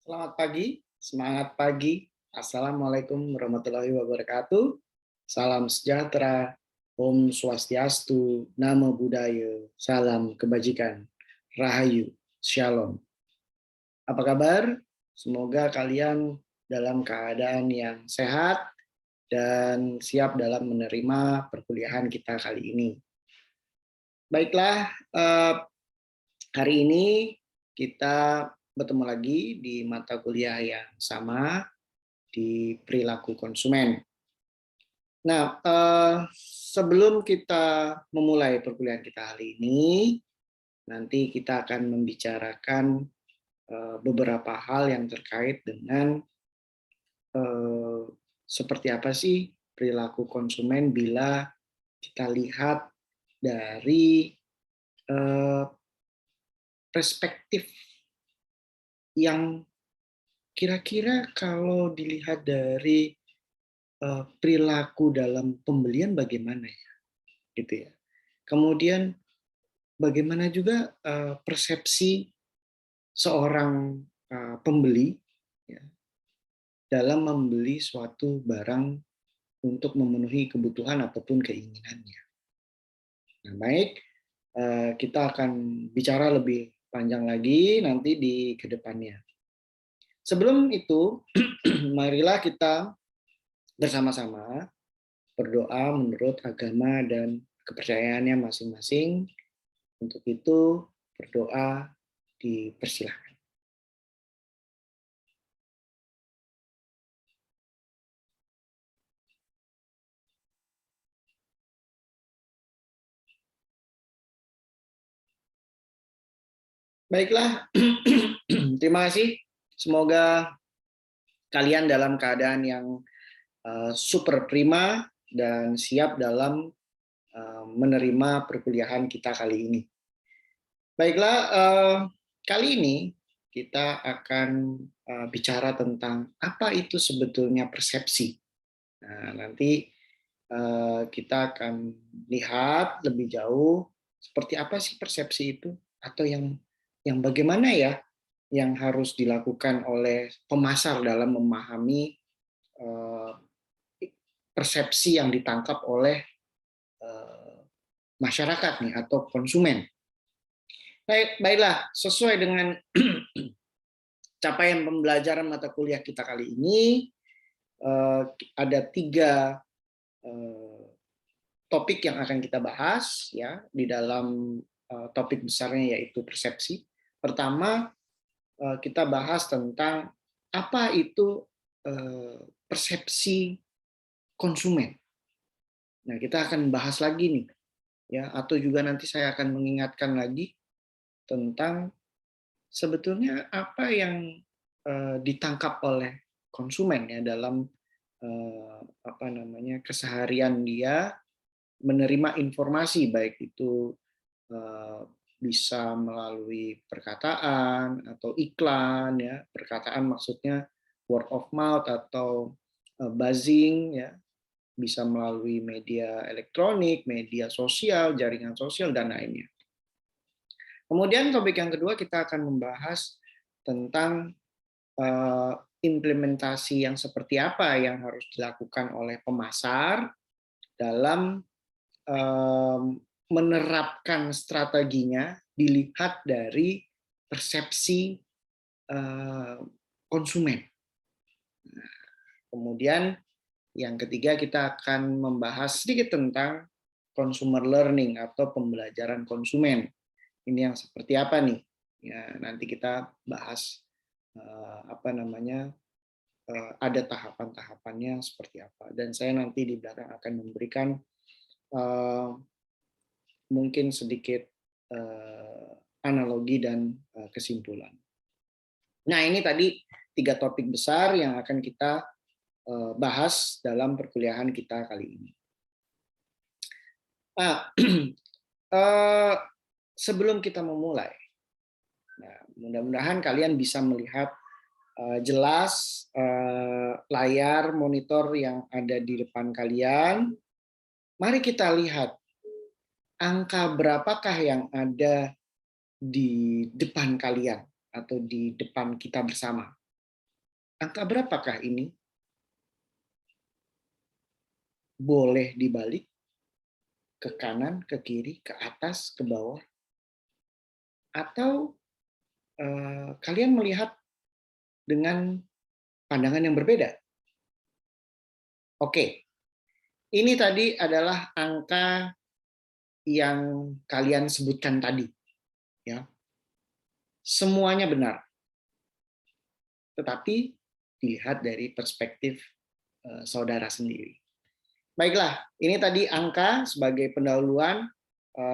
Selamat pagi, semangat pagi. Assalamualaikum warahmatullahi wabarakatuh. Salam sejahtera, Om Swastiastu, Namo Buddhaya, salam kebajikan, Rahayu, Shalom. Apa kabar? Semoga kalian dalam keadaan yang sehat dan siap dalam menerima perkuliahan kita kali ini. Baiklah, hari ini kita bertemu lagi di mata kuliah yang sama di perilaku konsumen. Nah, sebelum kita memulai perkuliahan kita hari ini, nanti kita akan membicarakan beberapa hal yang terkait dengan seperti apa sih perilaku konsumen bila kita lihat dari perspektif yang kira-kira kalau dilihat dari perilaku dalam pembelian bagaimana ya, gitu ya. Kemudian bagaimana juga persepsi seorang pembeli ya, dalam membeli suatu barang untuk memenuhi kebutuhan ataupun keinginannya. Nah, baik, kita akan bicara lebih panjang lagi nanti di kedepannya. Sebelum itu, marilah kita bersama-sama berdoa menurut agama dan kepercayaannya masing-masing. Untuk itu, berdoa dipersilahkan. Baiklah, terima kasih. Semoga kalian dalam keadaan yang super prima dan siap dalam menerima perkuliahan kita kali ini. Baiklah, kali ini kita akan bicara tentang apa itu sebetulnya persepsi. Nah, nanti kita akan lihat lebih jauh seperti apa sih persepsi itu, atau yang bagaimana ya yang harus dilakukan oleh pemasar dalam memahami persepsi yang ditangkap oleh masyarakat nih atau konsumen. Baiklah, sesuai dengan capaian pembelajaran mata kuliah kita kali ini, ada 3 topik yang akan kita bahas ya di dalam topik besarnya, yaitu persepsi. Pertama, kita bahas tentang apa itu persepsi konsumen. Nah, kita akan bahas lagi nih ya, atau juga nanti saya akan mengingatkan lagi tentang sebetulnya apa yang ditangkap oleh konsumen ya dalam keseharian dia menerima informasi, baik itu bisa melalui perkataan atau iklan ya. Perkataan maksudnya word of mouth atau buzzing ya, bisa melalui media elektronik, media sosial, jaringan sosial dan lainnya. Kemudian topik yang kedua kita akan membahas tentang implementasi yang seperti apa yang harus dilakukan oleh pemasar dalam menerapkan strateginya dilihat dari persepsi konsumen. Kemudian yang ketiga kita akan membahas sedikit tentang consumer learning atau pembelajaran konsumen. Ini yang seperti apa nih? Ya, nanti kita bahas ada tahapan-tahapannya seperti apa. Dan saya nanti di belakang akan memberikan mungkin sedikit analogi dan kesimpulan. Nah, ini tadi 3 topik besar yang akan kita bahas dalam perkuliahan kita kali ini. Sebelum kita memulai, nah, mudah-mudahan kalian bisa melihat jelas layar monitor yang ada di depan kalian. Mari kita lihat angka berapakah yang ada di depan kalian atau di depan kita bersama. Angka berapakah ini? Boleh dibalik ke kanan, ke kiri, ke atas, ke bawah, atau kalian melihat dengan pandangan yang berbeda? Oke, ini tadi adalah angka yang kalian sebutkan tadi, ya. Semuanya benar, tetapi dilihat dari perspektif saudara sendiri. Baiklah, ini tadi angka sebagai pendahuluan,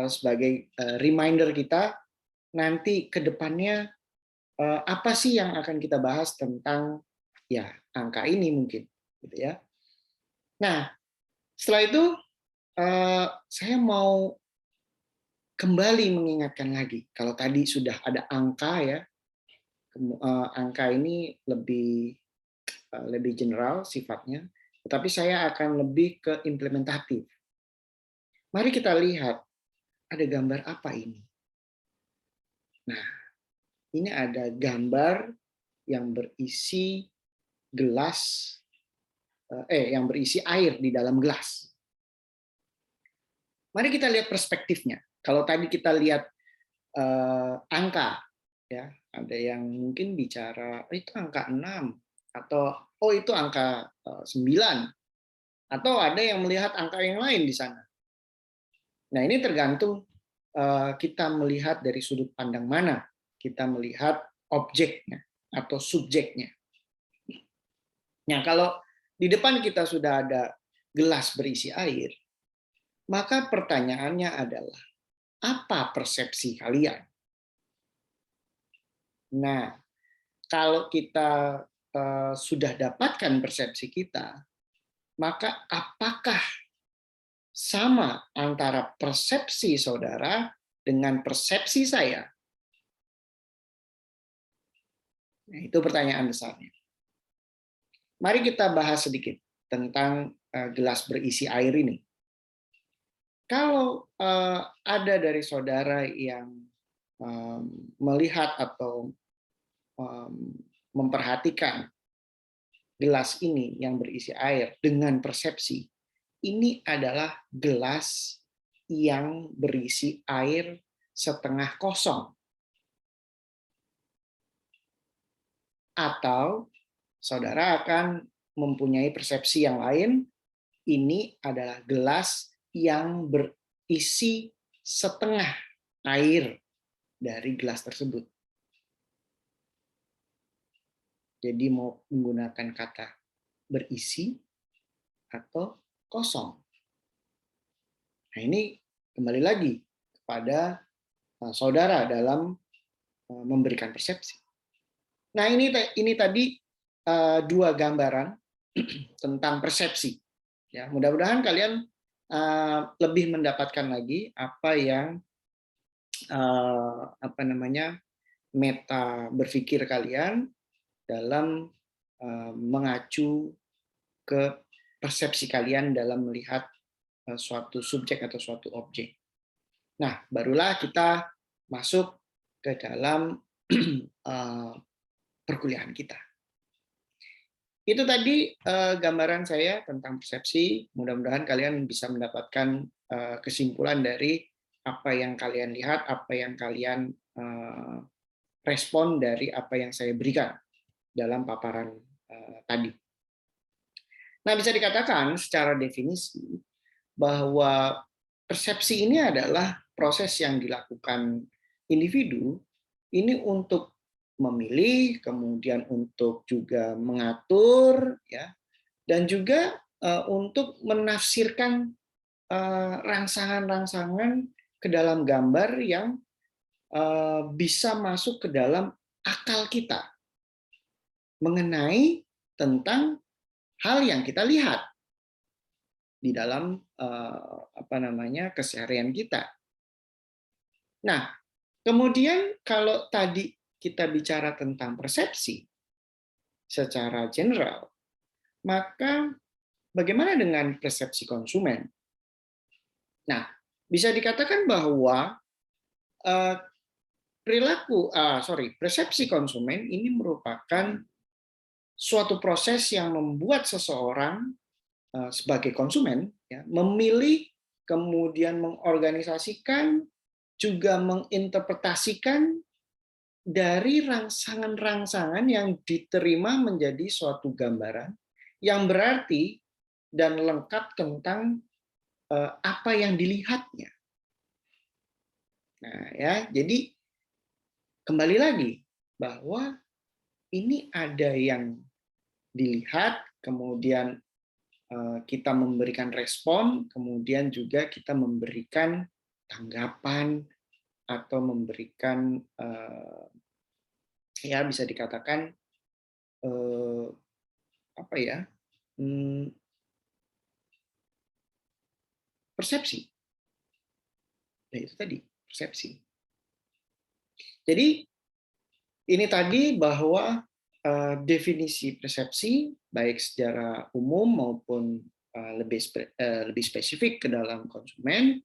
sebagai reminder kita nanti ke depannya apa sih yang akan kita bahas tentang ya angka ini mungkin, gitu ya. Nah, setelah itu saya mau kembali mengingatkan lagi, kalau tadi sudah ada angka ya, angka ini lebih general sifatnya, tetapi saya akan lebih ke implementatif. Mari kita lihat ada gambar apa ini. Nah, ini ada gambar yang berisi gelas, yang berisi air di dalam gelas. Mari kita lihat perspektifnya. Kalau tadi kita lihat angka, ya ada yang mungkin bicara itu angka 6 atau itu angka 9, atau ada yang melihat angka yang lain di sana. Nah, ini tergantung kita melihat dari sudut pandang mana kita melihat objeknya atau subjeknya. Nah, kalau di depan kita sudah ada gelas berisi air, maka pertanyaannya adalah, apa persepsi kalian? Nah, kalau kita sudah dapatkan persepsi kita, maka apakah sama antara persepsi saudara dengan persepsi saya? Nah, itu pertanyaan besarnya. Mari kita bahas sedikit tentang gelas berisi air ini. Kalau ada dari saudara yang melihat atau memperhatikan gelas ini yang berisi air dengan persepsi, ini adalah gelas yang berisi air setengah kosong. Atau saudara akan mempunyai persepsi yang lain, ini adalah gelas yang berisi setengah air dari gelas tersebut. Jadi mau menggunakan kata berisi atau kosong. Nah, ini kembali lagi kepada saudara dalam memberikan persepsi. Nah, ini tadi dua gambaran tentang persepsi. Ya, mudah-mudahan kalian lebih mendapatkan lagi apa yang meta berpikir kalian dalam mengacu ke persepsi kalian dalam melihat suatu subjek atau suatu objek. Nah, barulah kita masuk ke dalam perkuliahan kita. Itu tadi gambaran saya tentang persepsi. Mudah-mudahan kalian bisa mendapatkan kesimpulan dari apa yang kalian lihat, apa yang kalian respon dari apa yang saya berikan dalam paparan tadi. Nah, bisa dikatakan secara definisi bahwa persepsi ini adalah proses yang dilakukan individu ini untuk memilih, kemudian untuk juga mengatur, ya, dan juga untuk menafsirkan rangsangan-rangsangan ke dalam gambar yang bisa masuk ke dalam akal kita mengenai tentang hal yang kita lihat di dalam keseharian kita. Nah, kemudian kalau tadi kita bicara tentang persepsi secara general, maka bagaimana dengan persepsi konsumen? Nah, bisa dikatakan bahwa persepsi konsumen ini merupakan suatu proses yang membuat seseorang sebagai konsumen ya, memilih, kemudian mengorganisasikan, juga menginterpretasikan dari rangsangan-rangsangan yang diterima menjadi suatu gambaran yang berarti dan lengkap tentang apa yang dilihatnya. Nah, ya, jadi kembali lagi bahwa ini ada yang dilihat, kemudian kita memberikan respon, kemudian juga kita memberikan tanggapan atau memberikan ya bisa dikatakan apa ya, persepsi. Nah, itu tadi persepsi. Jadi ini tadi bahwa definisi persepsi baik secara umum maupun lebih spesifik ke dalam konsumen,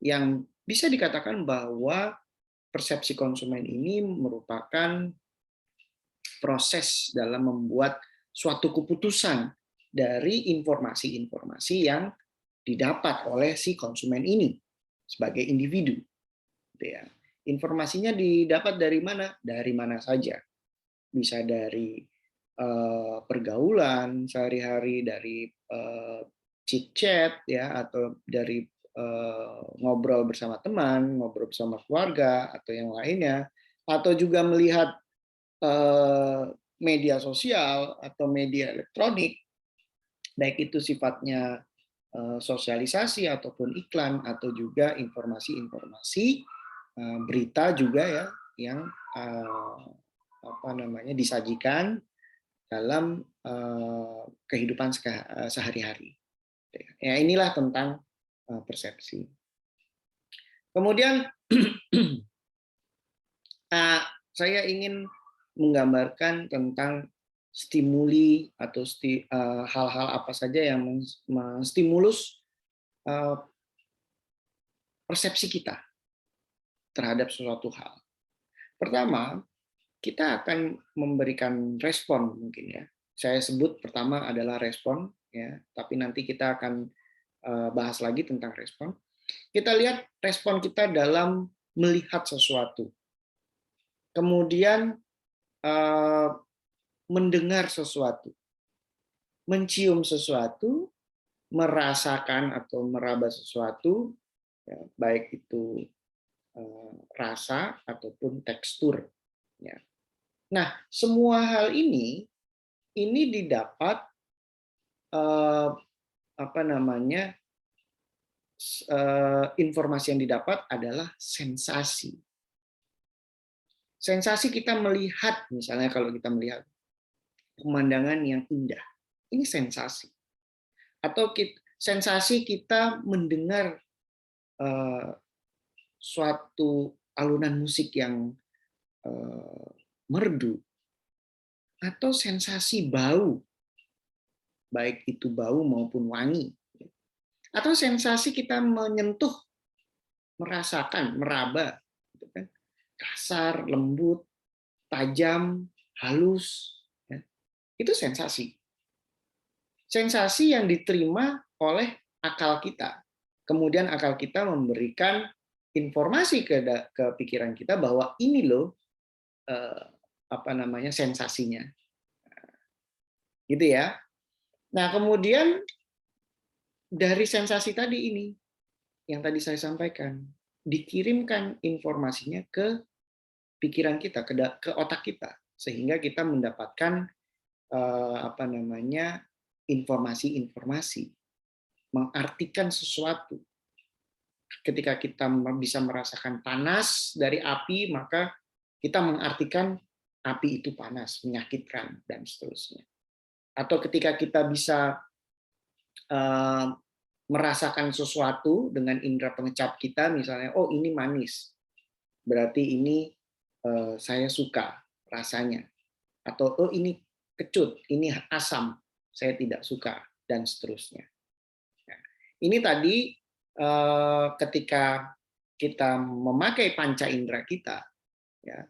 yang bisa dikatakan bahwa persepsi konsumen ini merupakan proses dalam membuat suatu keputusan dari informasi-informasi yang didapat oleh si konsumen ini sebagai individu. Informasinya didapat dari mana? Dari mana saja. Bisa dari pergaulan sehari-hari, dari chit chat ya, atau dari ngobrol bersama teman, ngobrol bersama keluarga atau yang lainnya, atau juga melihat media sosial atau media elektronik, baik itu sifatnya sosialisasi ataupun iklan, atau juga informasi-informasi berita juga ya yang disajikan dalam kehidupan sehari-hari. Ya, inilah tentang persepsi. Kemudian saya ingin menggambarkan tentang stimuli atau hal-hal apa saja yang menstimulus persepsi kita terhadap suatu hal. Pertama, kita akan memberikan respon mungkin ya. Saya sebut pertama adalah respon ya, tapi nanti kita akan bahas lagi tentang respon. Kita lihat respon kita dalam melihat sesuatu. Kemudian mendengar sesuatu, mencium sesuatu, merasakan atau meraba sesuatu, ya, baik itu rasa ataupun tekstur. Ya. Nah, semua hal ini didapat informasi yang didapat adalah sensasi. Sensasi kita melihat, misalnya kalau kita melihat pemandangan yang indah, ini sensasi. Atau sensasi kita mendengar suatu alunan musik yang merdu, atau sensasi bau, baik itu bau maupun wangi, atau sensasi kita menyentuh, merasakan, meraba, gitu kan, kasar, lembut, tajam, halus, ya. Itu sensasi. Sensasi yang diterima oleh akal kita. Kemudian akal kita memberikan informasi ke pikiran kita bahwa ini loh sensasinya. Gitu ya. Nah, kemudian dari sensasi tadi ini yang tadi saya sampaikan, dikirimkan informasinya ke pikiran kita, ke otak kita, sehingga kita mendapatkan informasi-informasi, mengartikan sesuatu. Ketika kita bisa merasakan panas dari api, maka kita mengartikan api itu panas, menyakitkan, dan seterusnya. Atau ketika kita bisa merasakan sesuatu dengan indera pengecap kita, misalnya, oh ini manis, berarti ini saya suka rasanya. Atau oh ini kecut, ini asam, saya tidak suka, dan seterusnya. Nah, ini tadi ketika kita memakai panca indera kita ya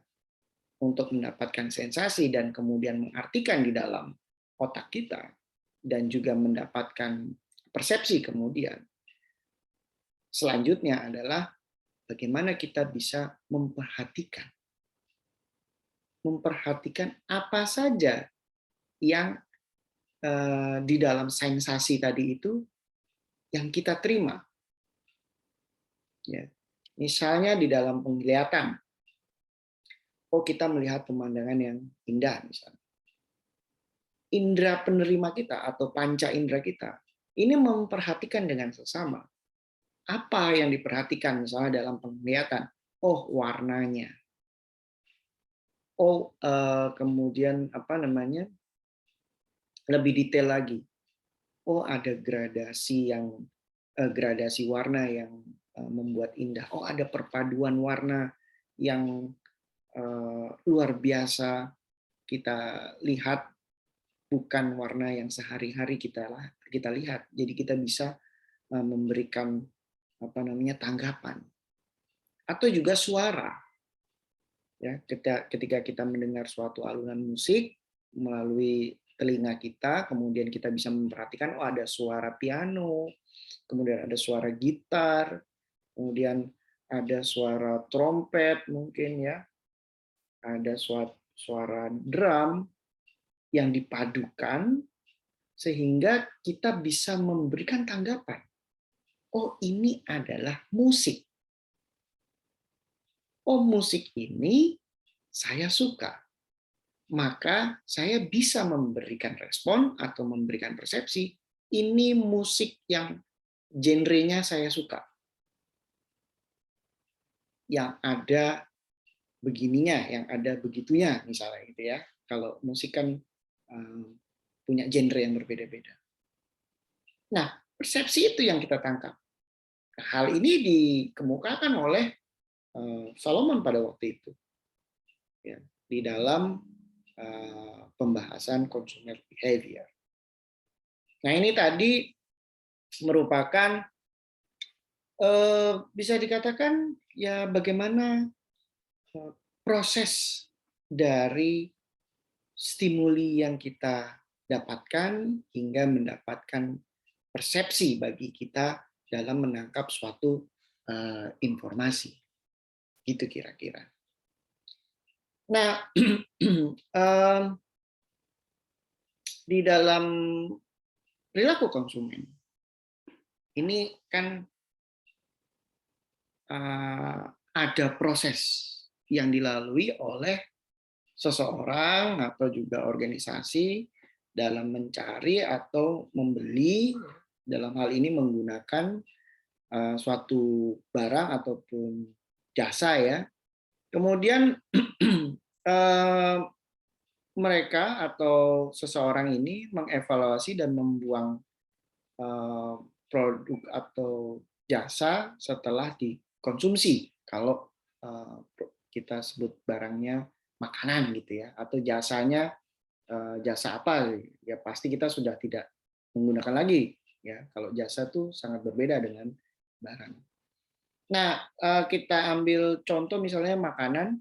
untuk mendapatkan sensasi dan kemudian mengartikan di dalam otak kita dan juga mendapatkan persepsi kemudian. Selanjutnya adalah bagaimana kita bisa memperhatikan apa saja yang di dalam sensasi tadi itu yang kita terima. Ya. Misalnya di dalam penglihatan, kita melihat pemandangan yang indah misalnya. Indera penerima kita atau panca indera kita ini memperhatikan dengan sesama. Apa yang diperhatikan misalnya dalam penglihatan? Oh, warnanya. Oh, kemudian apa namanya? Lebih detail lagi. Oh, ada gradasi warna yang membuat indah. Oh, ada perpaduan warna yang luar biasa kita lihat, bukan warna yang sehari-hari kita lihat. Jadi kita bisa memberikan apa namanya tanggapan. Atau juga suara. Ya, ketika kita mendengar suatu alunan musik melalui telinga kita, kemudian kita bisa memperhatikan, oh ada suara piano, kemudian ada suara gitar, kemudian ada suara trompet mungkin ya, ada suara drum yang dipadukan sehingga kita bisa memberikan tanggapan. Oh, ini adalah musik. Oh, musik ini saya suka. Maka saya bisa memberikan respon atau memberikan persepsi, ini musik yang genrenya saya suka. Yang ada begininya, yang ada begitunya, misalnya gitu ya. Kalau musik kan punya genre yang berbeda-beda. Nah, persepsi itu yang kita tangkap. Hal ini dikemukakan oleh Solomon pada waktu itu. Ya, di dalam pembahasan consumer behavior. Nah, ini tadi merupakan bisa dikatakan ya bagaimana proses dari stimuli yang kita dapatkan hingga mendapatkan persepsi bagi kita dalam menangkap suatu informasi. Gitu kira-kira. Nah, di dalam perilaku konsumen ini kan ada proses yang dilalui oleh seseorang atau juga organisasi dalam mencari atau membeli, dalam hal ini menggunakan suatu barang ataupun jasa ya. Kemudian mereka atau seseorang ini mengevaluasi dan membuang produk atau jasa setelah dikonsumsi. Kalau kita sebut barangnya makanan gitu ya, atau jasanya jasa apa ya, pasti kita sudah tidak menggunakan lagi ya. Kalau jasa tuh sangat berbeda dengan barang. Nah, kita ambil contoh misalnya makanan.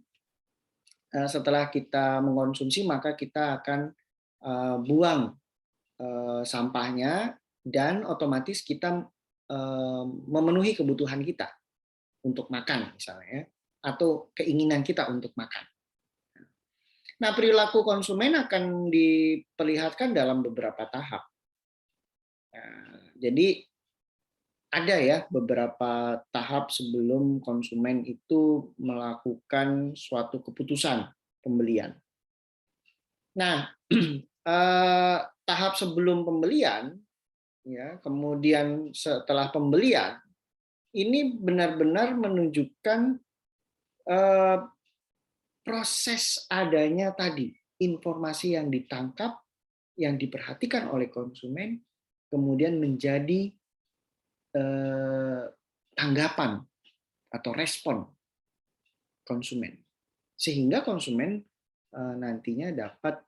Setelah kita mengkonsumsi maka kita akan buang sampahnya dan otomatis kita memenuhi kebutuhan kita untuk makan misalnya, atau keinginan kita untuk makan. Nah, perilaku konsumen akan diperlihatkan dalam beberapa tahap. Jadi ada ya beberapa tahap sebelum konsumen itu melakukan suatu keputusan pembelian. Nah, tahap sebelum pembelian, ya, kemudian setelah pembelian, ini benar-benar menunjukkan proses adanya tadi informasi yang ditangkap, yang diperhatikan oleh konsumen, kemudian menjadi tanggapan atau respon konsumen, sehingga konsumen nantinya dapat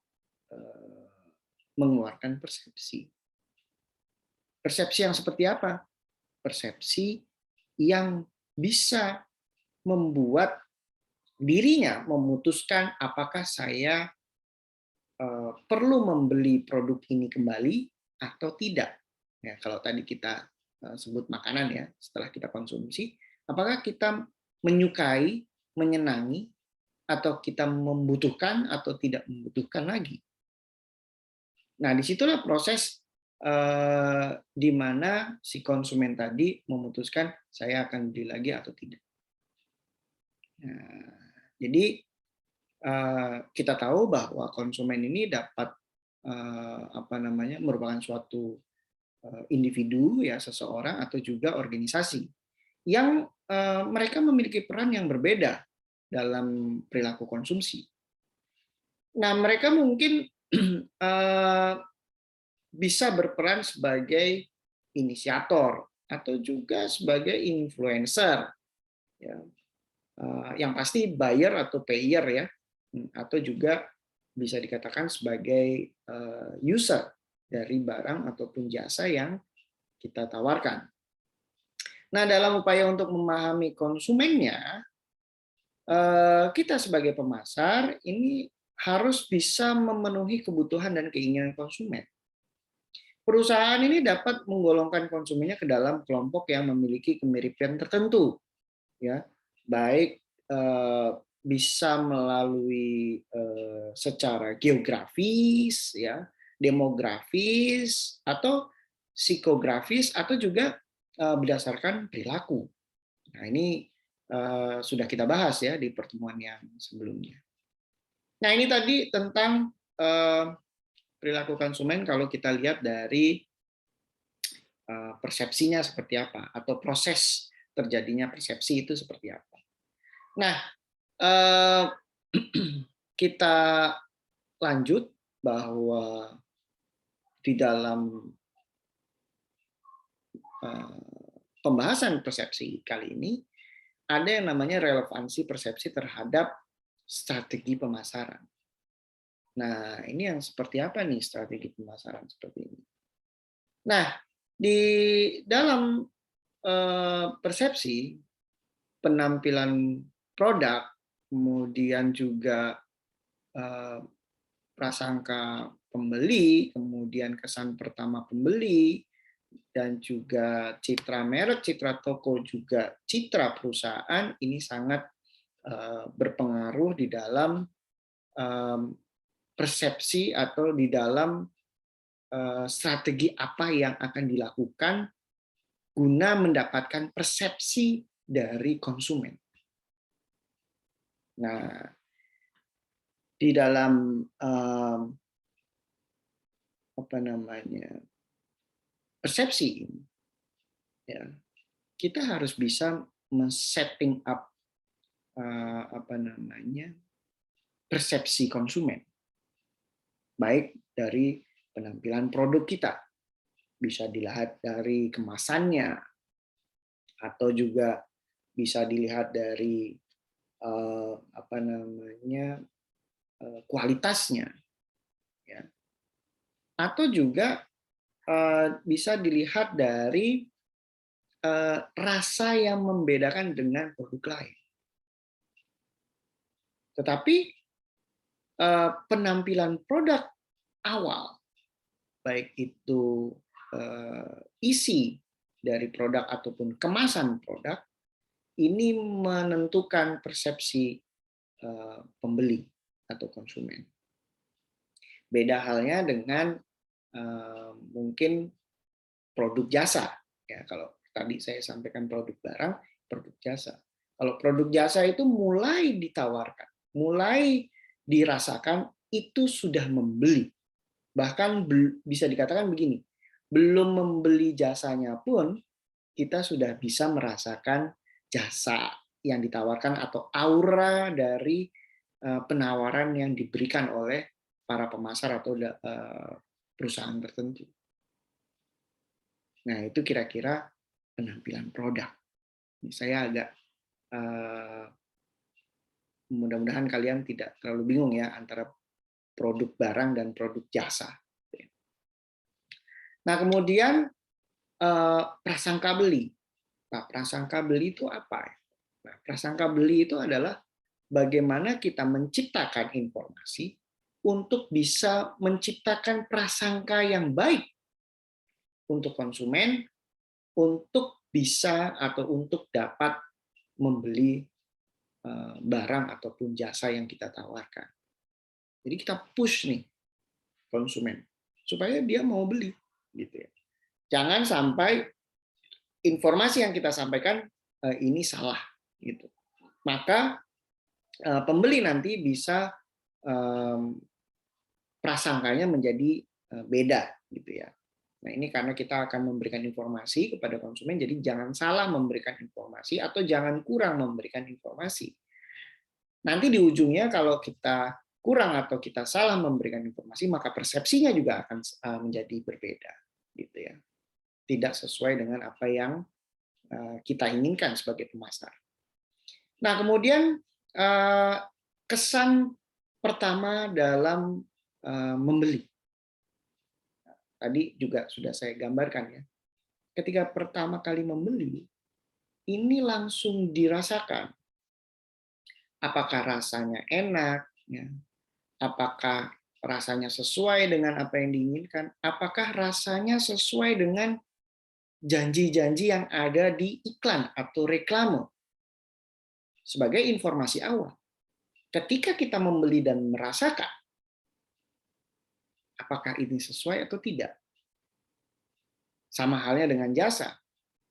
mengeluarkan persepsi. Persepsi yang seperti apa? Persepsi yang bisa membuat dirinya memutuskan apakah saya perlu membeli produk ini kembali atau tidak. Ya, kalau tadi kita sebut makanan ya, setelah kita konsumsi, apakah kita menyukai, menyenangi, atau kita membutuhkan atau tidak membutuhkan lagi. Nah, disitulah proses di mana si konsumen tadi memutuskan saya akan beli lagi atau tidak. Nah, jadi kita tahu bahwa konsumen ini dapat merupakan suatu individu ya, seseorang atau juga organisasi yang mereka memiliki peran yang berbeda dalam perilaku konsumsi. Nah, mereka mungkin bisa berperan sebagai inisiator atau juga sebagai influencer, ya. Yang pasti buyer atau payer ya, atau juga bisa dikatakan sebagai user dari barang ataupun jasa yang kita tawarkan. Nah, dalam upaya untuk memahami konsumennya, kita sebagai pemasar ini harus bisa memenuhi kebutuhan dan keinginan konsumen. Perusahaan ini dapat menggolongkan konsumennya ke dalam kelompok yang memiliki kemiripan tertentu, ya, baik bisa melalui secara geografis, ya, demografis, atau psikografis, atau juga berdasarkan perilaku. Nah, ini sudah kita bahas ya di pertemuan yang sebelumnya. Nah, ini tadi tentang perilaku konsumen kalau kita lihat dari persepsinya seperti apa, atau proses terjadinya persepsi itu seperti apa. Nah, kita lanjut bahwa di dalam pembahasan persepsi kali ini ada yang namanya relevansi persepsi terhadap strategi pemasaran. Nah, ini yang seperti apa nih strategi pemasaran seperti ini? Nah, di dalam persepsi, penampilan produk, kemudian juga prasangka pembeli, kemudian kesan pertama pembeli, dan juga citra merek, citra toko, juga citra perusahaan, ini sangat berpengaruh di dalam persepsi atau di dalam strategi apa yang akan dilakukan guna mendapatkan persepsi dari konsumen. Nah, di dalam persepsi ini, ya, kita harus bisa men-setting up persepsi konsumen, baik dari penampilan produk kita, bisa dilihat dari kemasannya, atau juga bisa dilihat dari kualitasnya, ya, atau juga bisa dilihat dari rasa yang membedakan dengan produk lain. Tetapi penampilan produk awal, baik itu isi dari produk ataupun kemasan produk, ini menentukan persepsi pembeli atau konsumen. Beda halnya dengan mungkin produk jasa. Ya, kalau tadi saya sampaikan produk barang, produk jasa. Kalau produk jasa itu mulai ditawarkan, mulai dirasakan, itu sudah membeli. Bahkan bisa dikatakan begini, belum membeli jasanya pun kita sudah bisa merasakan jasa yang ditawarkan atau aura dari penawaran yang diberikan oleh para pemasar atau perusahaan tertentu. Nah, itu kira-kira penampilan produk. Ini saya agak mudah-mudahan kalian tidak terlalu bingung ya antara produk barang dan produk jasa. Nah, kemudian prasangka beli. Nah, prasangka beli itu apa? Nah, prasangka beli itu adalah bagaimana kita menciptakan informasi untuk bisa menciptakan prasangka yang baik untuk konsumen, untuk bisa atau untuk dapat membeli barang ataupun jasa yang kita tawarkan. Jadi kita push nih konsumen supaya dia mau beli, gitu ya. Jangan sampai informasi yang kita sampaikan ini salah, gitu. Maka pembeli nanti bisa prasangkanya menjadi beda, gitu ya. Nah, ini karena kita akan memberikan informasi kepada konsumen, jadi jangan salah memberikan informasi atau jangan kurang memberikan informasi. Nanti di ujungnya kalau kita kurang atau kita salah memberikan informasi, maka persepsinya juga akan menjadi berbeda, gitu ya. Tidak sesuai dengan apa yang kita inginkan sebagai pemasar. Nah, kemudian kesan pertama dalam membeli. Tadi juga sudah saya gambarkan ya. Ketika pertama kali membeli, ini langsung dirasakan. Apakah rasanya enak, ya? Apakah rasanya sesuai dengan apa yang diinginkan, apakah rasanya sesuai dengan janji-janji yang ada di iklan atau reklame. Sebagai informasi awal, ketika kita membeli dan merasakan, apakah ini sesuai atau tidak. Sama halnya dengan jasa.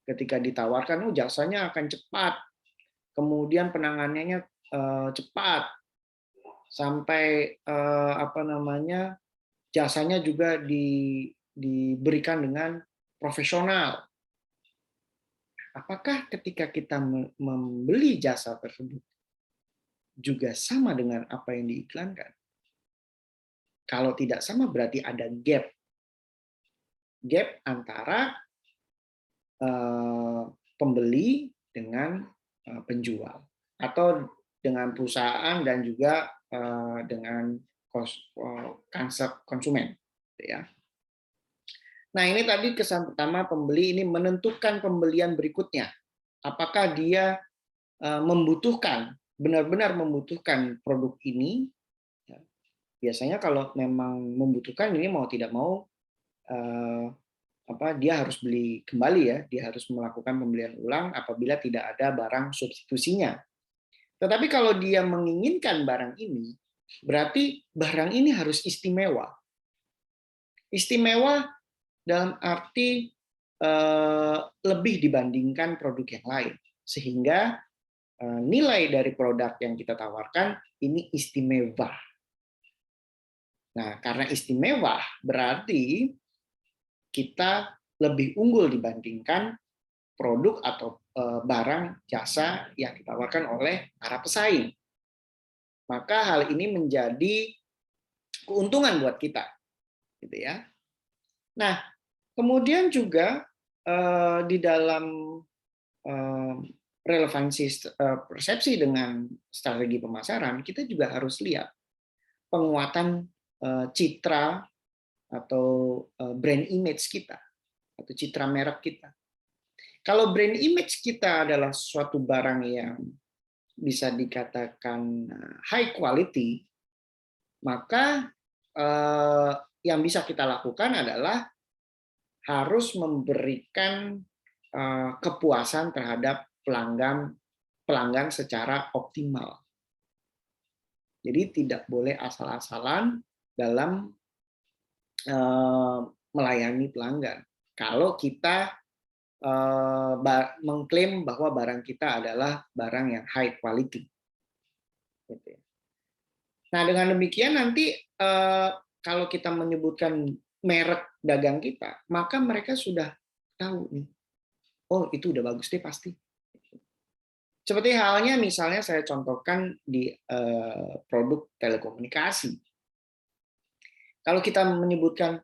Ketika ditawarkan, oh jasanya akan cepat, kemudian penanganannya cepat, sampai jasanya juga diberikan dengan profesional. Apakah ketika kita membeli jasa tersebut juga sama dengan apa yang diiklankan? Kalau tidak sama berarti ada gap antara pembeli dengan penjual, atau dengan perusahaan dan juga dengan konsumen, ya. Nah, ini tadi kesan pertama, pembeli ini menentukan pembelian berikutnya. Apakah dia benar-benar membutuhkan produk ini? Biasanya kalau memang membutuhkan, ini mau tidak mau dia harus beli kembali ya, dia harus melakukan pembelian ulang apabila tidak ada barang substitusinya. Tetapi kalau dia menginginkan barang ini, berarti barang ini harus istimewa. Istimewa dalam arti lebih dibandingkan produk yang lain, sehingga nilai dari produk yang kita tawarkan ini istimewa. Nah, karena istimewa berarti kita lebih unggul dibandingkan produk atau barang jasa yang ditawarkan oleh para pesaing. Maka hal ini menjadi keuntungan buat kita, gitu ya. Nah, kemudian juga di dalam relevansi persepsi dengan strategi pemasaran, kita juga harus lihat penguatan citra atau brand image kita, atau citra merek kita. Kalau brand image kita adalah suatu barang yang bisa dikatakan high quality, maka yang bisa kita lakukan adalah harus memberikan kepuasan terhadap pelanggan secara optimal. Jadi tidak boleh asal-asalan dalam melayani pelanggan. Kalau kita mengklaim bahwa barang kita adalah barang yang high quality. Nah, dengan demikian nanti kalau kita menyebutkan merek dagang kita, maka mereka sudah tahu nih, oh itu udah bagus deh pasti. Seperti halnya misalnya saya contohkan di produk telekomunikasi. Kalau kita menyebutkan,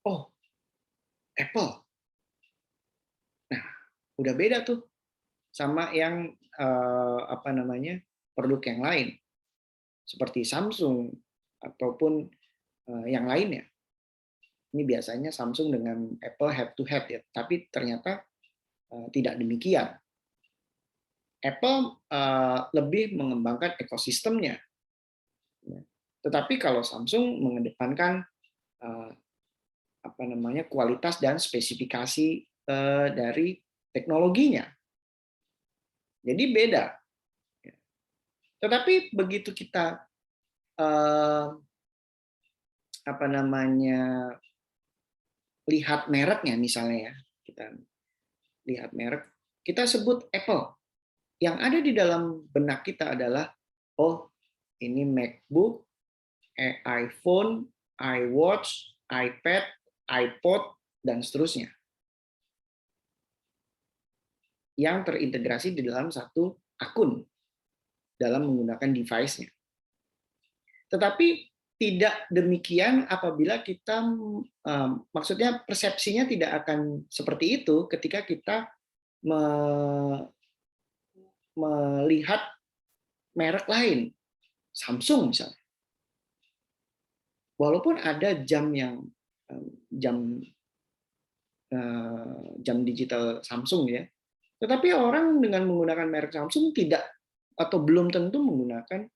oh Apple, nah udah beda tuh sama yang produk yang lain seperti Samsung ataupun yang lainnya. Ini biasanya Samsung dengan Apple head to head ya, tapi ternyata tidak demikian. Apple lebih mengembangkan ekosistemnya, Tetapi kalau Samsung mengedepankan kualitas dan spesifikasi dari teknologinya. Jadi beda. Tetapi begitu kita lihat mereknya, misalnya ya, kita lihat merek, kita sebut Apple. Yang ada di dalam benak kita adalah, oh ini MacBook, iPhone, iWatch, iPad, iPod, dan seterusnya. Yang terintegrasi di dalam satu akun dalam menggunakan device-nya. Tetapi tidak demikian apabila kita, maksudnya persepsinya tidak akan seperti itu ketika kita melihat merek lain, Samsung misalnya. Walaupun ada jam digital Samsung ya, tetapi orang dengan menggunakan merek Samsung tidak atau belum tentu menggunakan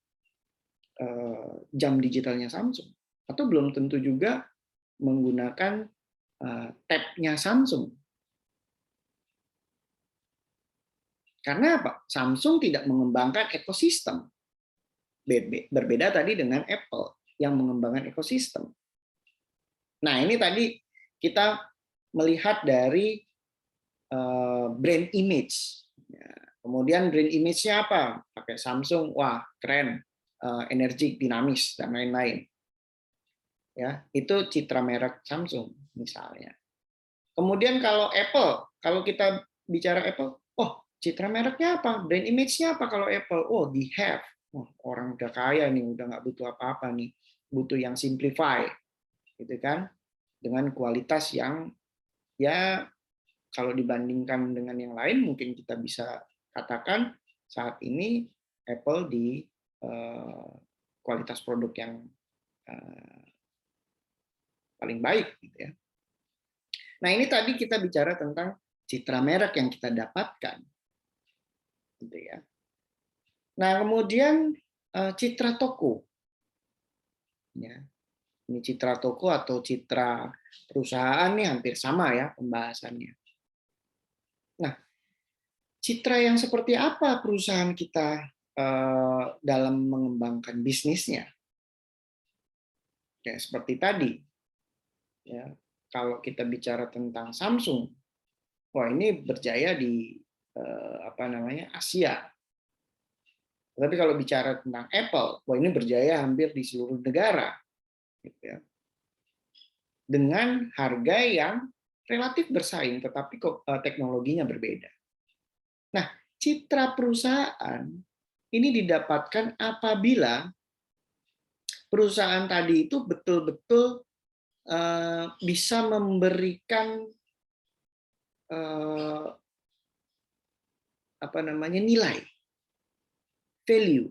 jam digitalnya Samsung, atau belum tentu juga menggunakan tab-nya Samsung. Karena apa? Samsung tidak mengembangkan ekosistem. Berbeda tadi dengan Apple yang mengembangkan ekosistem. Nah, ini tadi kita melihat dari brand image. Kemudian brand image-nya apa? Pakai Samsung, wah keren, energik, dinamis, dan lain-lain. Ya, itu citra merek Samsung misalnya. Kemudian kalau Apple, kalau kita bicara Apple, oh citra mereknya apa? Brand image-nya apa kalau Apple? Oh, di have. Oh, orang udah kaya nih, udah nggak butuh apa-apa nih, butuh yang simplify, gitu kan? Dengan kualitas yang ya kalau dibandingkan dengan yang lain mungkin kita bisa katakan saat ini Apple di kualitas produk yang paling baik, gitu ya. Nah, ini tadi kita bicara tentang citra merek yang kita dapatkan, gitu ya. Nah, kemudian citra toko, ya. Ini citra toko atau citra perusahaan nih hampir sama ya pembahasannya. Nah, citra yang seperti apa perusahaan kita dalam mengembangkan bisnisnya? Ya, seperti tadi, ya, kalau kita bicara tentang Samsung, wah ini berjaya di Asia. Tapi kalau bicara tentang Apple, wah ini berjaya hampir di seluruh negara, gitu ya. Dengan harga yang relatif bersaing, tetapi teknologinya berbeda. Nah, citra perusahaan ini didapatkan apabila perusahaan tadi itu betul-betul bisa memberikan nilai, value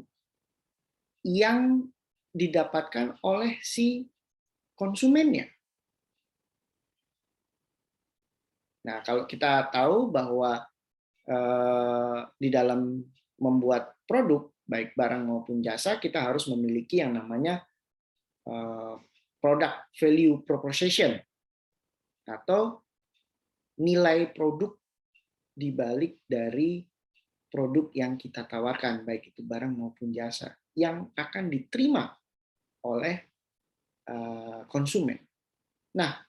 yang didapatkan oleh si konsumennya. Nah, kalau kita tahu bahwa di dalam membuat produk, baik barang maupun jasa, kita harus memiliki yang namanya product value proposition, atau nilai produk di balik dari produk yang kita tawarkan, baik itu barang maupun jasa, yang akan diterima oleh konsumen. Nah,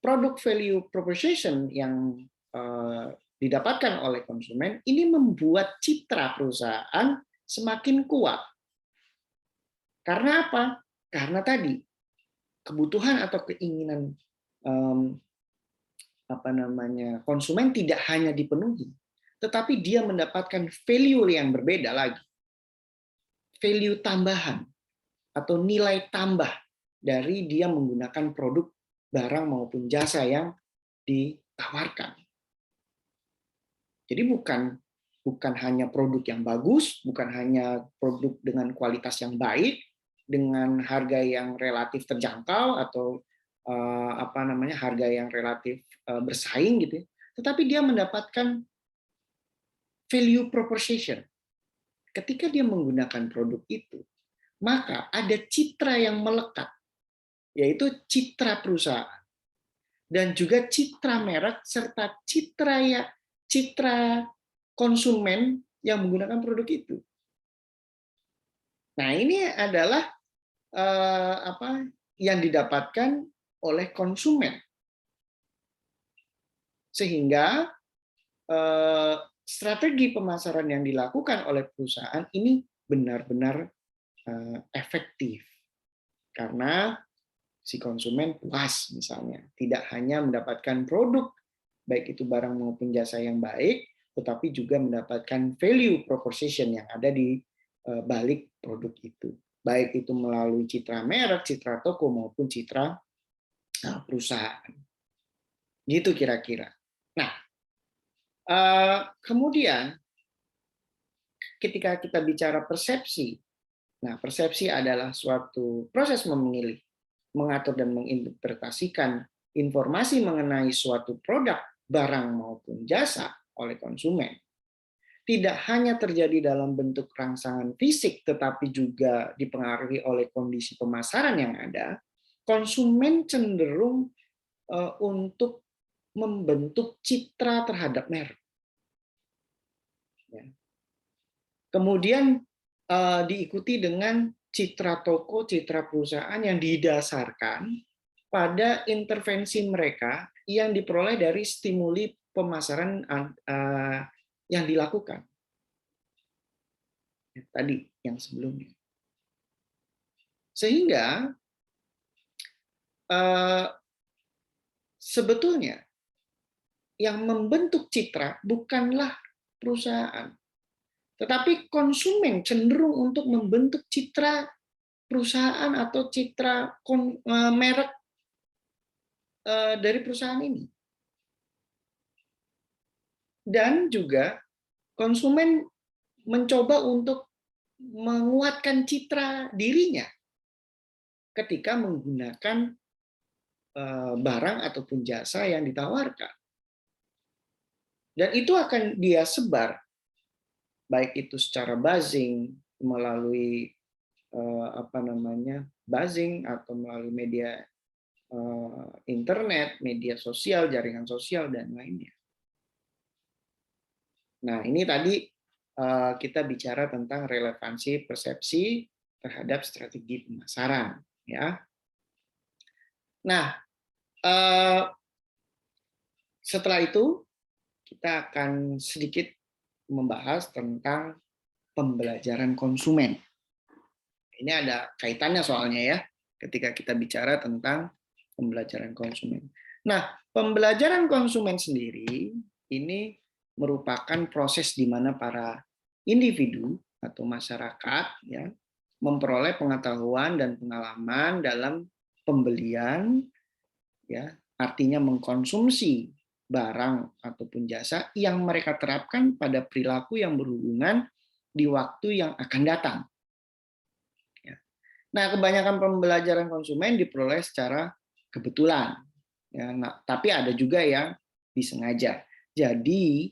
product value proposition yang didapatkan oleh konsumen ini membuat citra perusahaan semakin kuat. Karena apa? Karena tadi kebutuhan atau keinginan konsumen tidak hanya dipenuhi, tetapi dia mendapatkan value yang berbeda lagi, value tambahan atau nilai tambah dari dia menggunakan produk, barang maupun jasa yang ditawarkan. Jadi bukan hanya produk yang bagus, bukan hanya produk dengan kualitas yang baik, dengan harga yang relatif terjangkau atau harga yang relatif bersaing gitu, tetapi dia mendapatkan value proposition, ketika dia menggunakan produk itu, maka ada citra yang melekat, yaitu citra perusahaan dan juga citra merek serta citra konsumen yang menggunakan produk itu. Nah, ini adalah apa yang didapatkan oleh konsumen, sehingga strategi pemasaran yang dilakukan oleh perusahaan ini benar-benar efektif karena si konsumen puas, misalnya tidak hanya mendapatkan produk baik itu barang maupun jasa yang baik, tetapi juga mendapatkan value proposition yang ada di balik produk itu, baik itu melalui citra merek, citra toko maupun citra perusahaan. Gitu kira-kira. Nah, kemudian ketika kita bicara persepsi, nah persepsi adalah suatu proses memilih, mengatur dan menginterpretasikan informasi mengenai suatu produk, barang maupun jasa oleh konsumen. Tidak hanya terjadi dalam bentuk rangsangan fisik, tetapi juga dipengaruhi oleh kondisi pemasaran yang ada. Konsumen cenderung untuk membentuk citra terhadap merek. Kemudian diikuti dengan citra toko, citra perusahaan yang didasarkan pada intervensi mereka yang diperoleh dari stimuli pemasaran yang dilakukan. Tadi yang sebelumnya. Sehingga sebetulnya yang membentuk citra bukanlah perusahaan, tetapi konsumen cenderung untuk membentuk citra perusahaan atau citra merek dari perusahaan ini. Dan juga konsumen mencoba untuk menguatkan citra dirinya ketika menggunakan barang ataupun jasa yang ditawarkan. Dan itu akan dia sebar, baik itu secara buzzing, melalui buzzing atau melalui media internet, media sosial, jaringan sosial, dan lainnya. Nah, ini tadi kita bicara tentang relevansi persepsi terhadap strategi pemasaran, ya. Nah, setelah itu kita akan sedikit membahas tentang pembelajaran konsumen. Ini ada kaitannya soalnya ya, ketika kita bicara tentang pembelajaran konsumen. Nah, pembelajaran konsumen sendiri ini merupakan proses di mana para individu atau masyarakat ya memperoleh pengetahuan dan pengalaman dalam pembelian, ya artinya mengkonsumsi barang ataupun jasa yang mereka terapkan pada perilaku yang berhubungan di waktu yang akan datang. Nah, kebanyakan pembelajaran konsumen diperoleh secara kebetulan, ya, nah, tapi ada juga yang disengaja. Jadi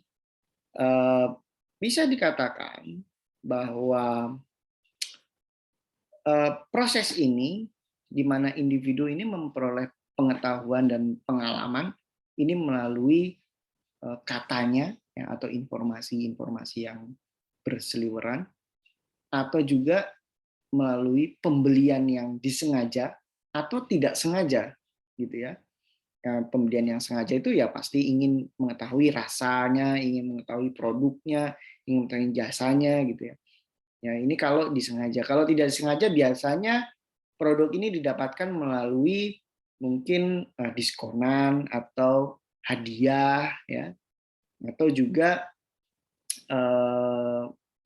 bisa dikatakan bahwa proses ini, di mana individu ini memperoleh pengetahuan dan pengalaman ini melalui katanya, ya, atau informasi-informasi yang berseliweran, atau juga melalui pembelian yang disengaja atau tidak sengaja, gitu ya. Pembelian yang sengaja itu ya pasti ingin mengetahui rasanya, ingin mengetahui produknya, ingin mengetahui jasanya, gitu ya. Ya ini kalau disengaja. Kalau tidak disengaja biasanya produk ini didapatkan melalui mungkin diskonan atau hadiah, ya, atau juga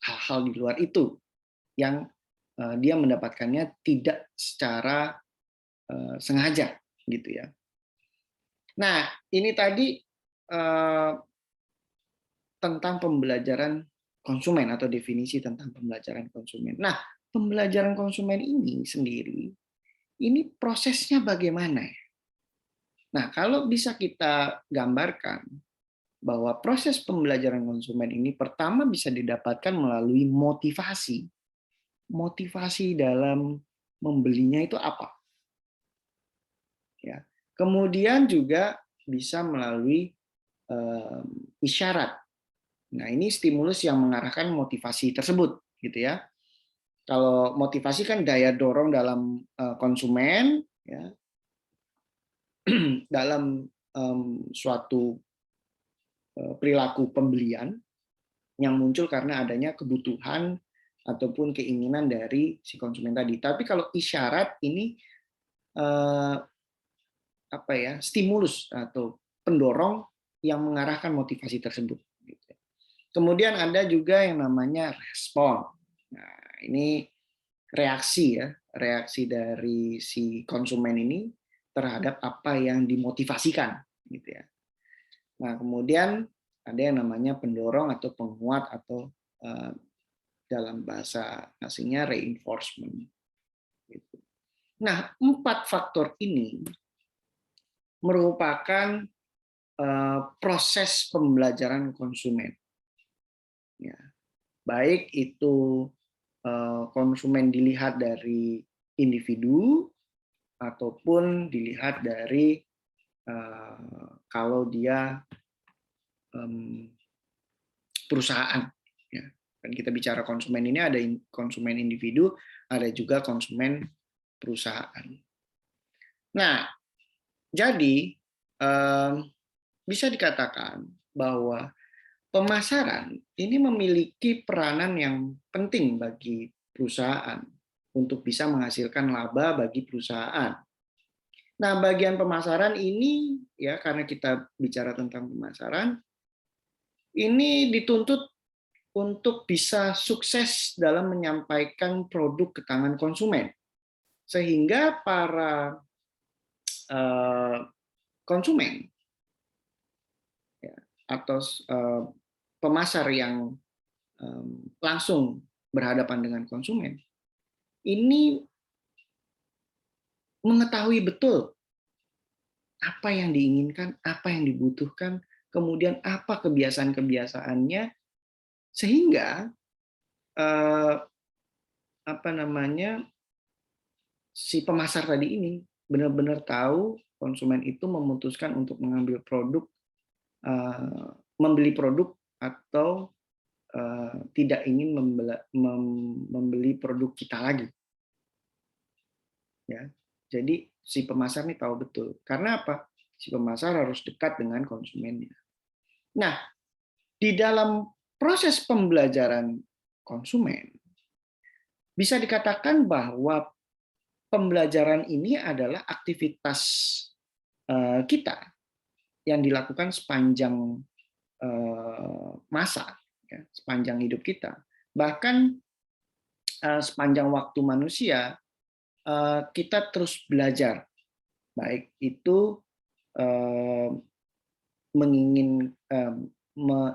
hal-hal di luar itu yang dia mendapatkannya tidak secara sengaja, gitu ya. Nah, ini tadi tentang pembelajaran konsumen atau definisi tentang pembelajaran konsumen. Nah, pembelajaran konsumen ini sendiri, ini prosesnya bagaimana ya? Nah, kalau bisa kita gambarkan bahwa proses pembelajaran konsumen ini pertama bisa didapatkan melalui motivasi. Motivasi dalam membelinya itu apa? Ya. Kemudian juga bisa melalui isyarat. Nah, ini stimulus yang mengarahkan motivasi tersebut, gitu ya. Kalau motivasi kan daya dorong dalam konsumen, ya, dalam suatu perilaku pembelian yang muncul karena adanya kebutuhan ataupun keinginan dari si konsumen tadi. Tapi kalau isyarat ini apa ya, stimulus atau pendorong yang mengarahkan motivasi tersebut. Kemudian ada juga yang namanya respon. Nah, ini reaksi ya, reaksi dari si konsumen ini terhadap apa yang dimotivasikan, gitu ya. Nah, kemudian ada yang namanya pendorong atau penguat atau dalam bahasa asingnya reinforcement. Gitu. Nah, 4 faktor ini merupakan proses pembelajaran konsumen. Ya, baik itu konsumen dilihat dari individu ataupun dilihat dari kalau dia perusahaan. Ya. Dan kita bicara konsumen ini ada konsumen individu, ada juga konsumen perusahaan. Nah, jadi bisa dikatakan bahwa pemasaran ini memiliki peranan yang penting bagi perusahaan untuk bisa menghasilkan laba bagi perusahaan. Nah, bagian pemasaran ini ya, karena kita bicara tentang pemasaran, ini dituntut untuk bisa sukses dalam menyampaikan produk ke tangan konsumen. Sehingga para konsumen ya, atau pemasar yang langsung berhadapan dengan konsumen ini mengetahui betul apa yang diinginkan, apa yang dibutuhkan, kemudian apa kebiasaan-kebiasaannya, sehingga apa namanya, si pemasar tadi ini benar-benar tahu konsumen itu memutuskan untuk mengambil produk, membeli produk atau tidak ingin membeli produk kita lagi. Ya, jadi si pemasar ini tahu betul. Karena apa? Si pemasar harus dekat dengan konsumennya. Nah, di dalam proses pembelajaran konsumen, bisa dikatakan bahwa pembelajaran ini adalah aktivitas kita yang dilakukan sepanjang masa, ya, sepanjang hidup kita. Bahkan sepanjang waktu manusia, kita terus belajar, baik itu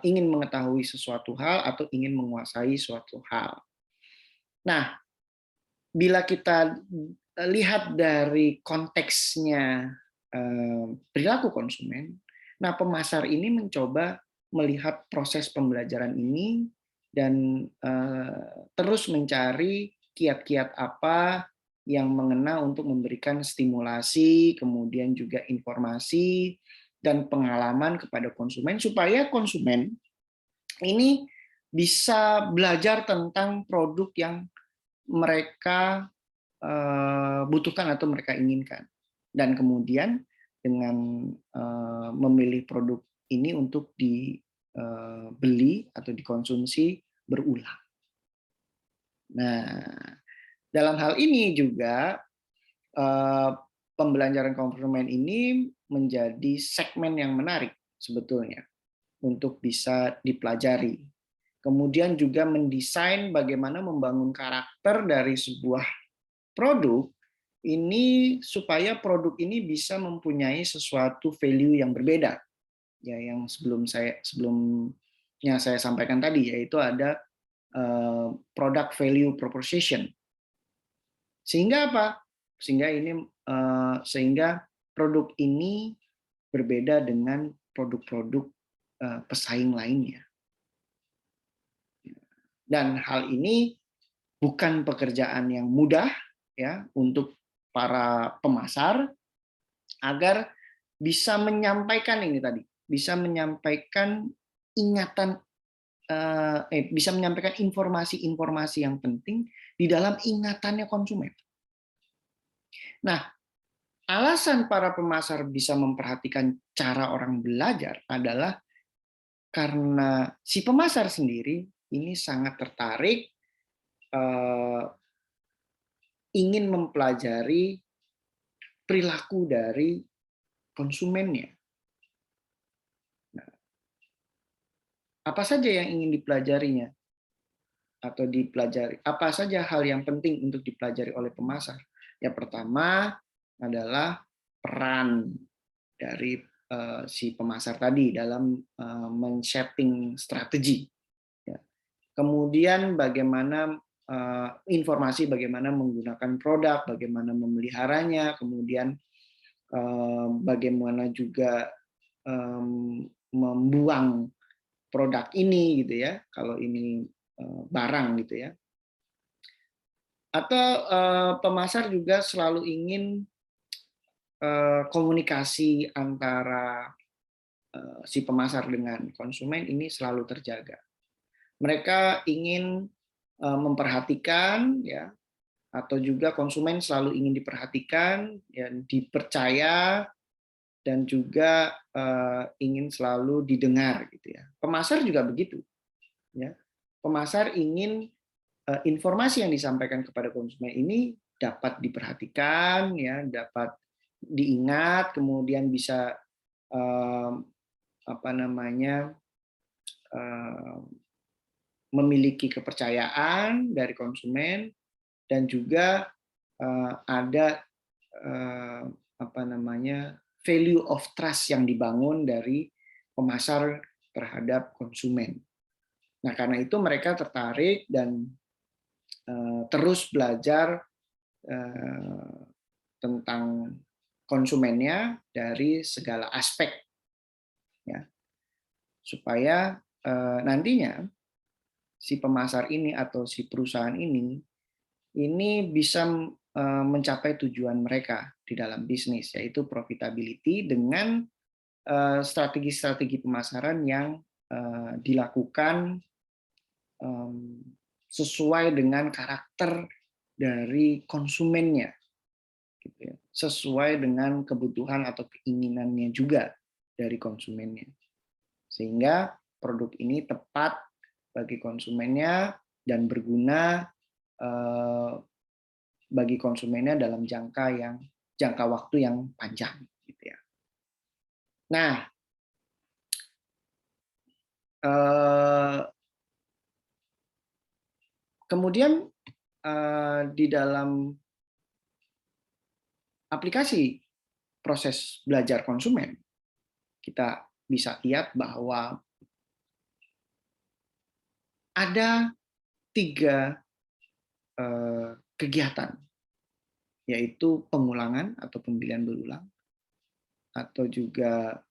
ingin mengetahui sesuatu hal atau ingin menguasai suatu hal. Nah, bila kita lihat dari konteksnya perilaku konsumen, nah pemasar ini mencoba melihat proses pembelajaran ini dan terus mencari kiat-kiat apa yang mengena untuk memberikan stimulasi, kemudian juga informasi dan pengalaman kepada konsumen supaya konsumen ini bisa belajar tentang produk yang mereka butuhkan atau mereka inginkan. Dan kemudian dengan memilih produk ini untuk dibeli atau dikonsumsi berulang. Nah, dalam hal ini juga pembelajaran konsumen ini menjadi segmen yang menarik sebetulnya untuk bisa dipelajari. Kemudian juga mendesain bagaimana membangun karakter dari sebuah produk ini supaya produk ini bisa mempunyai sesuatu value yang berbeda. Ya, yang sebelumnya saya sampaikan tadi, yaitu ada product value proposition. Sehingga apa? Sehingga produk ini berbeda dengan produk-produk pesaing lainnya. Dan hal ini bukan pekerjaan yang mudah ya untuk para pemasar agar bisa menyampaikan ini tadi, bisa menyampaikan ingatan, bisa menyampaikan informasi-informasi yang penting di dalam ingatannya konsumen. Nah, alasan para pemasar bisa memperhatikan cara orang belajar adalah karena si pemasar sendiri ini sangat tertarik ingin mempelajari perilaku dari konsumennya. Nah, apa saja yang ingin dipelajarinya atau dipelajari? Apa saja hal yang penting untuk dipelajari oleh pemasar? Yang pertama adalah peran dari si pemasar tadi dalam men-shaping strategi. Kemudian bagaimana informasi bagaimana menggunakan produk, bagaimana memeliharanya, kemudian bagaimana juga membuang produk ini gitu ya, kalau ini barang gitu ya. Atau pemasar juga selalu ingin komunikasi antara si pemasar dengan konsumen ini selalu terjaga. Mereka ingin memperhatikan ya, atau juga konsumen selalu ingin diperhatikan, ya, dipercaya, dan juga ingin selalu didengar gitu ya. Pemasar juga begitu. Ya. Pemasar ingin informasi yang disampaikan kepada konsumen ini dapat diperhatikan, ya, dapat diingat, kemudian bisa memiliki kepercayaan dari konsumen, dan juga ada value of trust yang dibangun dari pemasar terhadap konsumen. Nah, karena itu mereka tertarik dan terus belajar tentang konsumennya dari segala aspek, ya, supaya nantinya si pemasar ini atau si perusahaan ini bisa mencapai tujuan mereka di dalam bisnis, yaitu profitability dengan strategi-strategi pemasaran yang dilakukan sesuai dengan karakter dari konsumennya, gitu ya, sesuai dengan kebutuhan atau keinginannya juga dari konsumennya, sehingga produk ini tepat bagi konsumennya dan berguna bagi konsumennya dalam jangka waktu yang panjang, gitu ya. Nah, kemudian di dalam aplikasi proses belajar konsumen, kita bisa lihat bahwa ada 3 kegiatan, yaitu pengulangan atau pembelian berulang, atau juga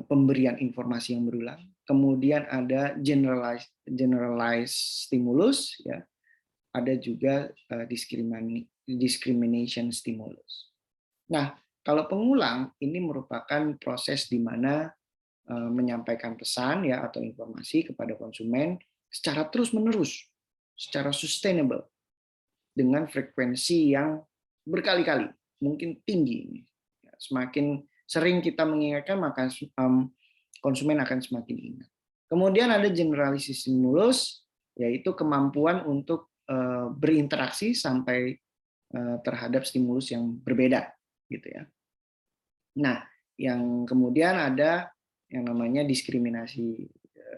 pemberian informasi yang berulang. Kemudian ada generalized stimulus, ya. Ada juga discrimination stimulus. Nah, kalau pengulang ini merupakan proses di mana menyampaikan pesan ya atau informasi kepada konsumen secara terus-menerus, secara sustainable, dengan frekuensi yang berkali-kali, mungkin tinggi. Semakin sering kita mengingatkan, maka konsumen akan semakin ingat. Kemudian ada generalized stimulus, yaitu kemampuan untuk berinteraksi sampai terhadap stimulus yang berbeda, gitu ya. Nah, yang kemudian ada yang namanya diskriminasi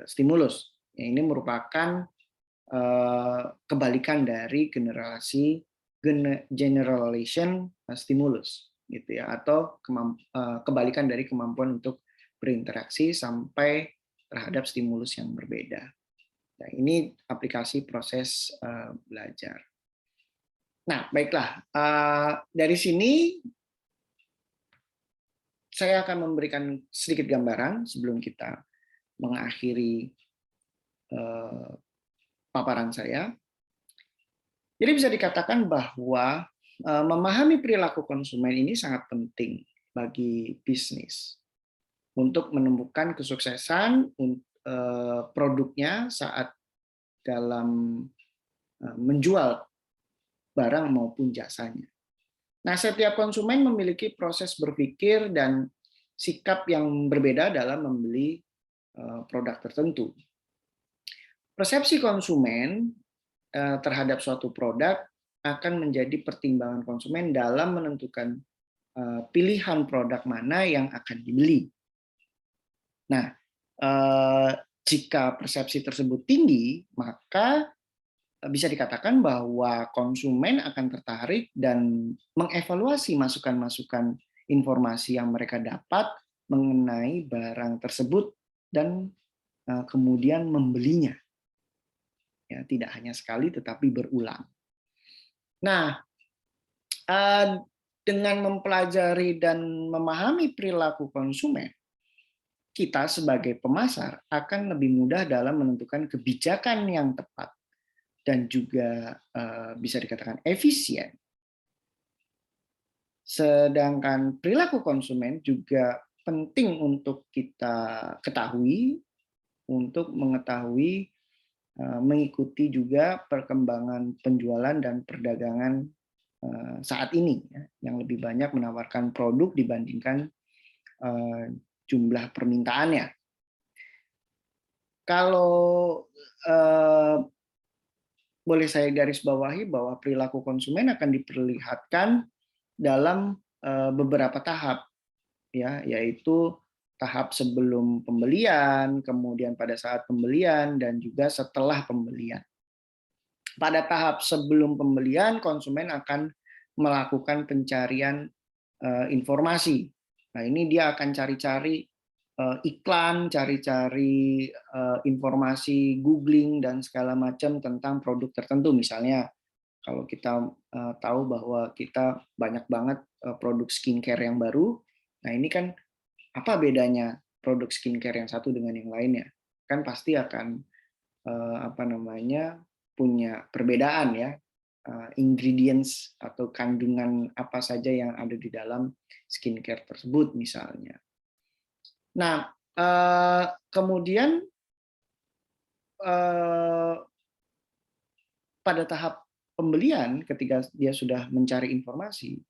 stimulus. Ini merupakan kebalikan dari generalization stimulus, gitu ya, atau kebalikan dari kemampuan untuk berinteraksi sampai terhadap stimulus yang berbeda. Nah, ini aplikasi proses belajar. Nah, baiklah, dari sini saya akan memberikan sedikit gambaran sebelum kita mengakhiri paparan saya. Jadi bisa dikatakan bahwa memahami perilaku konsumen ini sangat penting bagi bisnis untuk menemukan kesuksesan produknya saat dalam menjual barang maupun jasanya. Nah, setiap konsumen memiliki proses berpikir dan sikap yang berbeda dalam membeli produk tertentu. Persepsi konsumen terhadap suatu produk akan menjadi pertimbangan konsumen dalam menentukan pilihan produk mana yang akan dibeli. Nah, jika persepsi tersebut tinggi, maka bisa dikatakan bahwa konsumen akan tertarik dan mengevaluasi masukan-masukan informasi yang mereka dapat mengenai barang tersebut dan kemudian membelinya. Ya, tidak hanya sekali tetapi berulang. Nah, dengan mempelajari dan memahami perilaku konsumen, kita sebagai pemasar akan lebih mudah dalam menentukan kebijakan yang tepat dan juga bisa dikatakan efisien. Sedangkan perilaku konsumen juga penting untuk kita ketahui, untuk mengetahui, mengikuti juga perkembangan penjualan dan perdagangan saat ini, yang lebih banyak menawarkan produk dibandingkan jumlah permintaannya. Kalau boleh saya garis bawahi bahwa perilaku konsumen akan diperlihatkan dalam beberapa tahap, ya, yaitu tahap sebelum pembelian, kemudian pada saat pembelian, dan juga setelah pembelian. Pada tahap sebelum pembelian, konsumen akan melakukan pencarian informasi. Nah, ini dia akan cari-cari iklan, cari-cari informasi, googling, dan segala macam tentang produk tertentu. Misalnya, kalau kita tahu bahwa kita banyak banget produk skincare yang baru, nah ini kan apa bedanya produk skincare yang satu dengan yang lainnya? Kan pasti akan punya perbedaan ya, ingredients atau kandungan apa saja yang ada di dalam skincare tersebut misalnya. Nah, kemudian pada tahap pembelian, ketika dia sudah mencari informasi,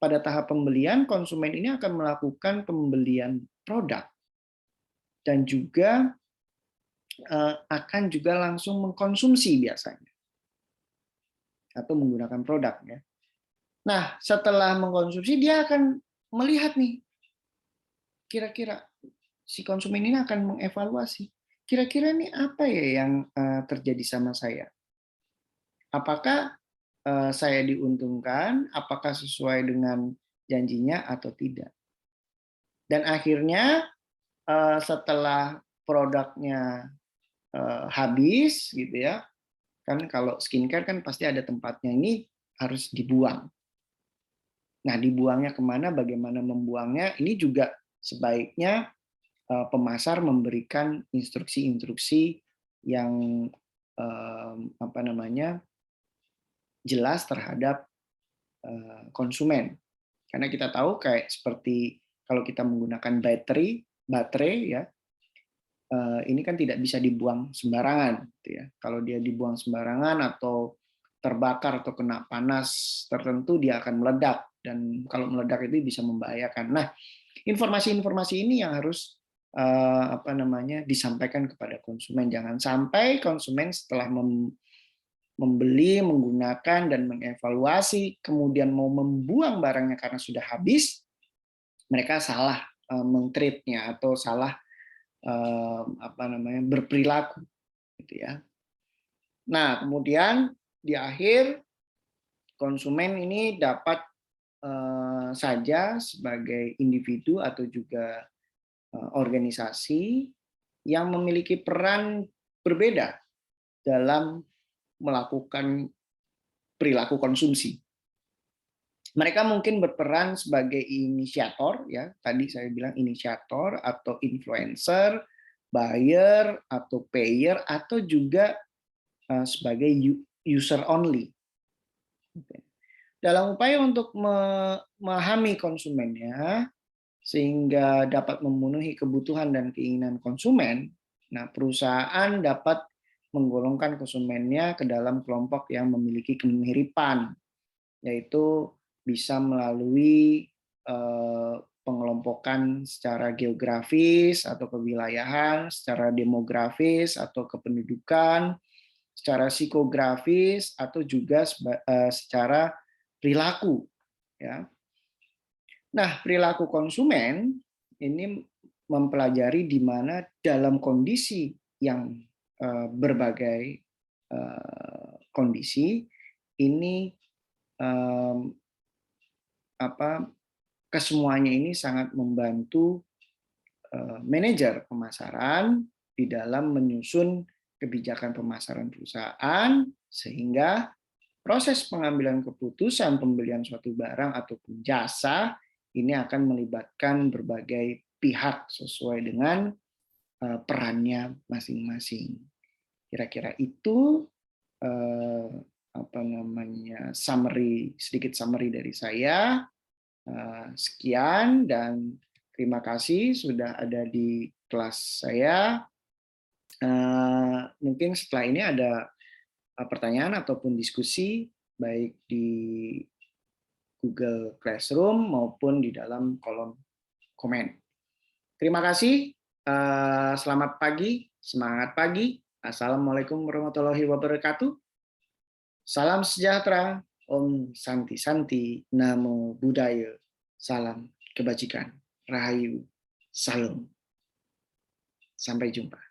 pada tahap pembelian konsumen ini akan melakukan pembelian produk dan juga akan juga langsung mengkonsumsi biasanya atau menggunakan produk ya. Nah, setelah mengkonsumsi dia akan melihat nih, kira-kira si konsumen ini akan mengevaluasi, kira-kira nih apa ya yang terjadi sama saya? Apakah saya diuntungkan, apakah sesuai dengan janjinya atau tidak? Dan akhirnya setelah produknya habis gitu ya, kan kalau skincare kan pasti ada tempatnya, ini harus dibuang. Nah, dibuangnya kemana, bagaimana membuangnya, ini juga sebaiknya pemasar memberikan instruksi-instruksi yang jelas terhadap konsumen. Karena kita tahu kayak seperti kalau kita menggunakan baterai ya, ini kan tidak bisa dibuang sembarangan, gitu ya. Kalau dia dibuang sembarangan atau terbakar atau kena panas tertentu, dia akan meledak, dan kalau meledak itu bisa membahayakan. Nah, informasi-informasi ini yang harus disampaikan kepada konsumen. Jangan sampai konsumen setelah membeli, menggunakan, dan mengevaluasi, kemudian mau membuang barangnya karena sudah habis, mereka salah men-treat-nya atau salah berperilaku, gitu ya. Nah, kemudian di akhir konsumen ini dapat saja sebagai individu atau juga organisasi yang memiliki peran berbeda dalam melakukan perilaku konsumsi. Mereka mungkin berperan sebagai inisiator, ya tadi saya bilang inisiator atau influencer, buyer atau payer atau juga sebagai user only. Dalam upaya untuk memahami konsumennya sehingga dapat memenuhi kebutuhan dan keinginan konsumen, nah perusahaan dapat menggolongkan konsumennya ke dalam kelompok yang memiliki kemiripan, yaitu bisa melalui pengelompokan secara geografis atau kewilayahan, secara demografis atau kependudukan, secara psikografis atau juga secara perilaku, ya. Nah, perilaku konsumen ini mempelajari di mana dalam kondisi yang berbagai kondisi ini kesemuanya ini sangat membantu manajer pemasaran di dalam menyusun kebijakan pemasaran perusahaan sehingga proses pengambilan keputusan pembelian suatu barang ataupun jasa ini akan melibatkan berbagai pihak sesuai dengan perannya masing-masing. Kira-kira itu sedikit summary dari saya. Sekian dan terima kasih sudah ada di kelas saya. Mungkin setelah ini ada pertanyaan ataupun diskusi baik di Google Classroom maupun di dalam kolom komen. Terima kasih. Selamat pagi, semangat pagi. Assalamualaikum warahmatullahi wabarakatuh. Salam sejahtera. Om Santi Santi. Namo Buddhaya. Salam kebajikan. Rahayu. Salam. Sampai jumpa.